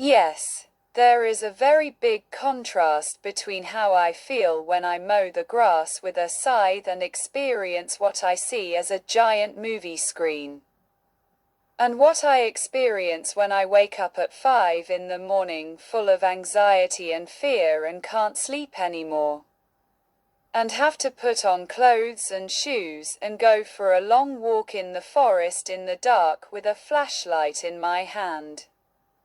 Yes, there is a very big contrast between how I feel when I mow the grass with a scythe and experience what I see as a giant movie screen, and what I experience when I wake up at 5 in the morning full of anxiety and fear and can't sleep anymore, and have to put on clothes and shoes and go for a long walk in the forest in the dark with a flashlight in my hand.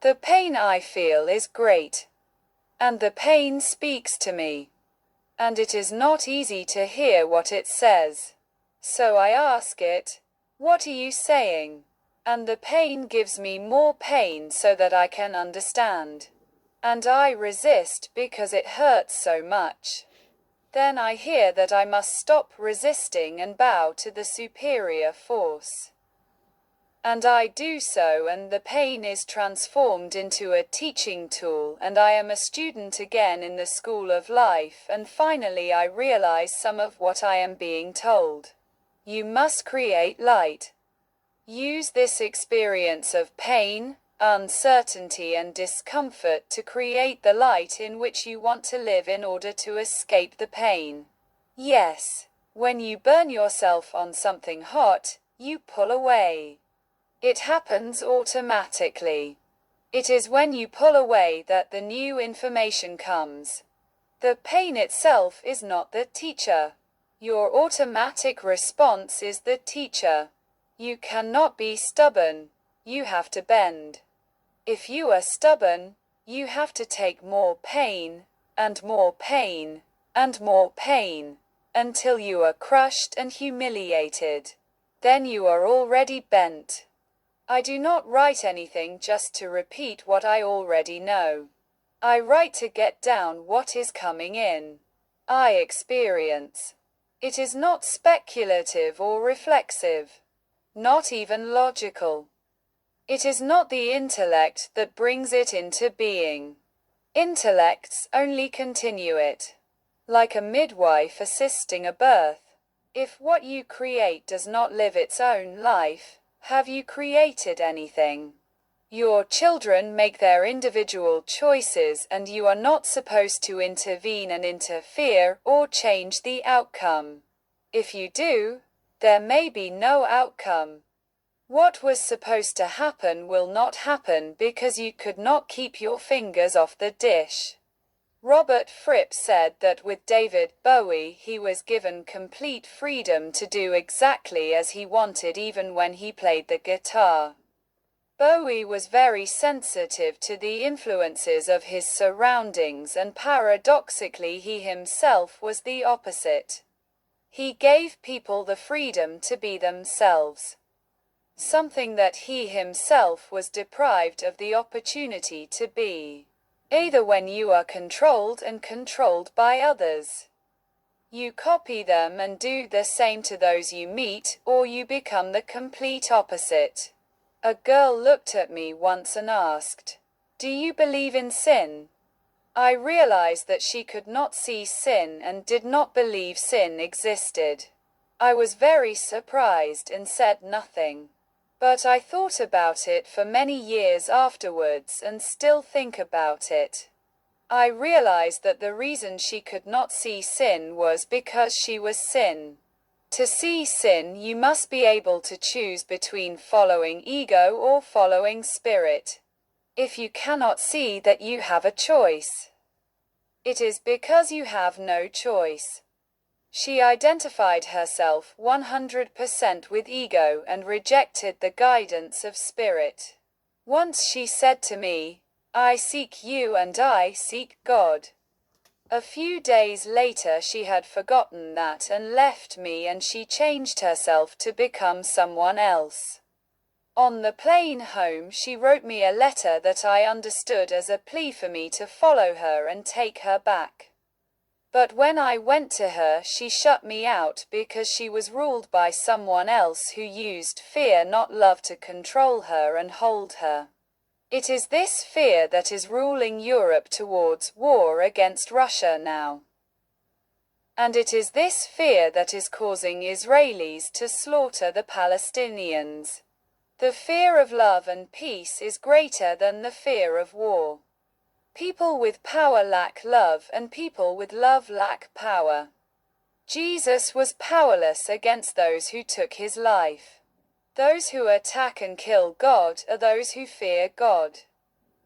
The pain I feel is great. And the pain speaks to me. And it is not easy to hear what it says. So I ask it, "What are you saying?" And the pain gives me more pain so that I can understand. And I resist because it hurts so much. Then I hear that I must stop resisting and bow to the superior force. And I do so, and the pain is transformed into a teaching tool, and I am a student again in the school of life, and finally I realize some of what I am being told. You must create light. Use this experience of pain, uncertainty and discomfort to create the light in which you want to live in order to escape the pain. Yes, when you burn yourself on something hot, you pull away. It happens automatically. It is when you pull away that the new information comes. The pain itself is not the teacher. Your automatic response is the teacher. You cannot be stubborn. You have to bend. If you are stubborn, you have to take more pain, and more pain, and more pain, until you are crushed and humiliated. Then you are already bent. I do not write anything just to repeat what I already know. I write to get down what is coming in. I experience. It is not speculative or reflexive. Not even logical. It is not the intellect that brings it into being. Intellects only continue it. Like a midwife assisting a birth. If what you create does not live its own life, have you created anything? Your children make their individual choices and you are not supposed to intervene and interfere or change the outcome. If you do, there may be no outcome. What was supposed to happen will not happen because you could not keep your fingers off the dish. Robert Fripp said that with David Bowie he was given complete freedom to do exactly as he wanted even when he played the guitar. Bowie was very sensitive to the influences of his surroundings and paradoxically he himself was the opposite. He gave people the freedom to be themselves. Something that he himself was deprived of the opportunity to be. Either when you are controlled and controlled by others. You copy them and do the same to those you meet, or you become the complete opposite. A girl looked at me once and asked, "Do you believe in sin?" I realized that she could not see sin and did not believe sin existed. I was very surprised and said nothing. But I thought about it for many years afterwards and still think about it. I realized that the reason she could not see sin was because she was sin. To see sin, you must be able to choose between following ego or following spirit. If you cannot see that you have a choice, it is because you have no choice. She identified herself 100% with ego and rejected the guidance of spirit. Once she said to me, "I seek you and I seek God." A few days later she had forgotten that and left me and she changed herself to become someone else. On the plane home she wrote me a letter that I understood as a plea for me to follow her and take her back. But when I went to her she shut me out because she was ruled by someone else who used fear not love to control her and hold her. It is this fear that is ruling Europe towards war against Russia now. And it is this fear that is causing Israelis to slaughter the Palestinians. The fear of love and peace is greater than the fear of war. People with power lack love, and people with love lack power. Jesus was powerless against those who took his life. Those who attack and kill God are those who fear God.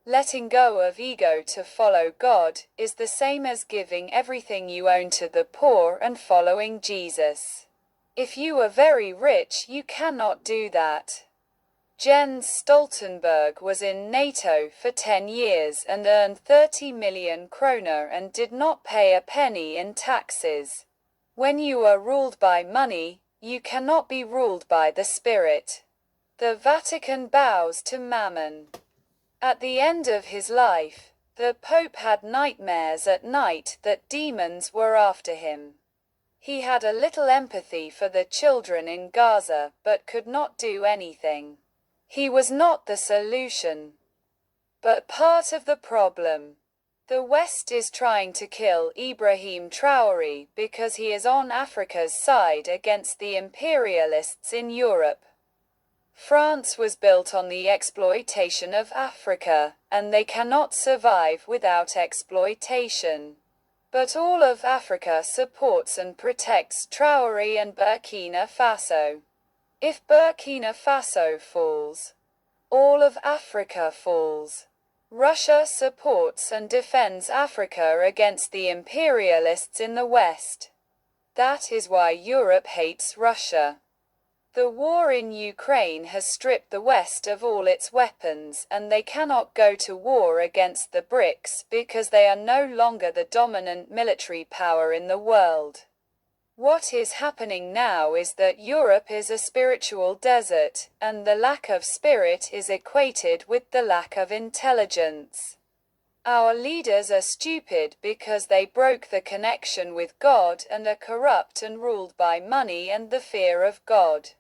Letting go of ego to follow God is the same as giving everything you own to the poor and following Jesus. If you are very rich, you cannot do that. Jens Stoltenberg was in NATO for 10 years and earned 30 million kroner and did not pay a penny in taxes. When you are ruled by money, you cannot be ruled by the Spirit. The Vatican bows to Mammon. At the end of his life, the Pope had nightmares at night that demons were after him. He had a little empathy for the children in Gaza, but could not do anything. He was not the solution, but part of the problem. The West is trying to kill Ibrahim Traoré because he is on Africa's side against the imperialists in Europe. France was built on the exploitation of Africa, and they cannot survive without exploitation. But all of Africa supports and protects Traoré and Burkina Faso. If Burkina Faso falls, all of Africa falls. Russia supports and defends Africa against the imperialists in the West. That is why Europe hates Russia. The war in Ukraine has stripped the West of all its weapons, and they cannot go to war against the BRICS because they are no longer the dominant military power in the world. What is happening now is that Europe is a spiritual desert, and the lack of spirit is equated with the lack of intelligence. Our leaders are stupid because they broke the connection with God and are corrupt and ruled by money and the fear of God.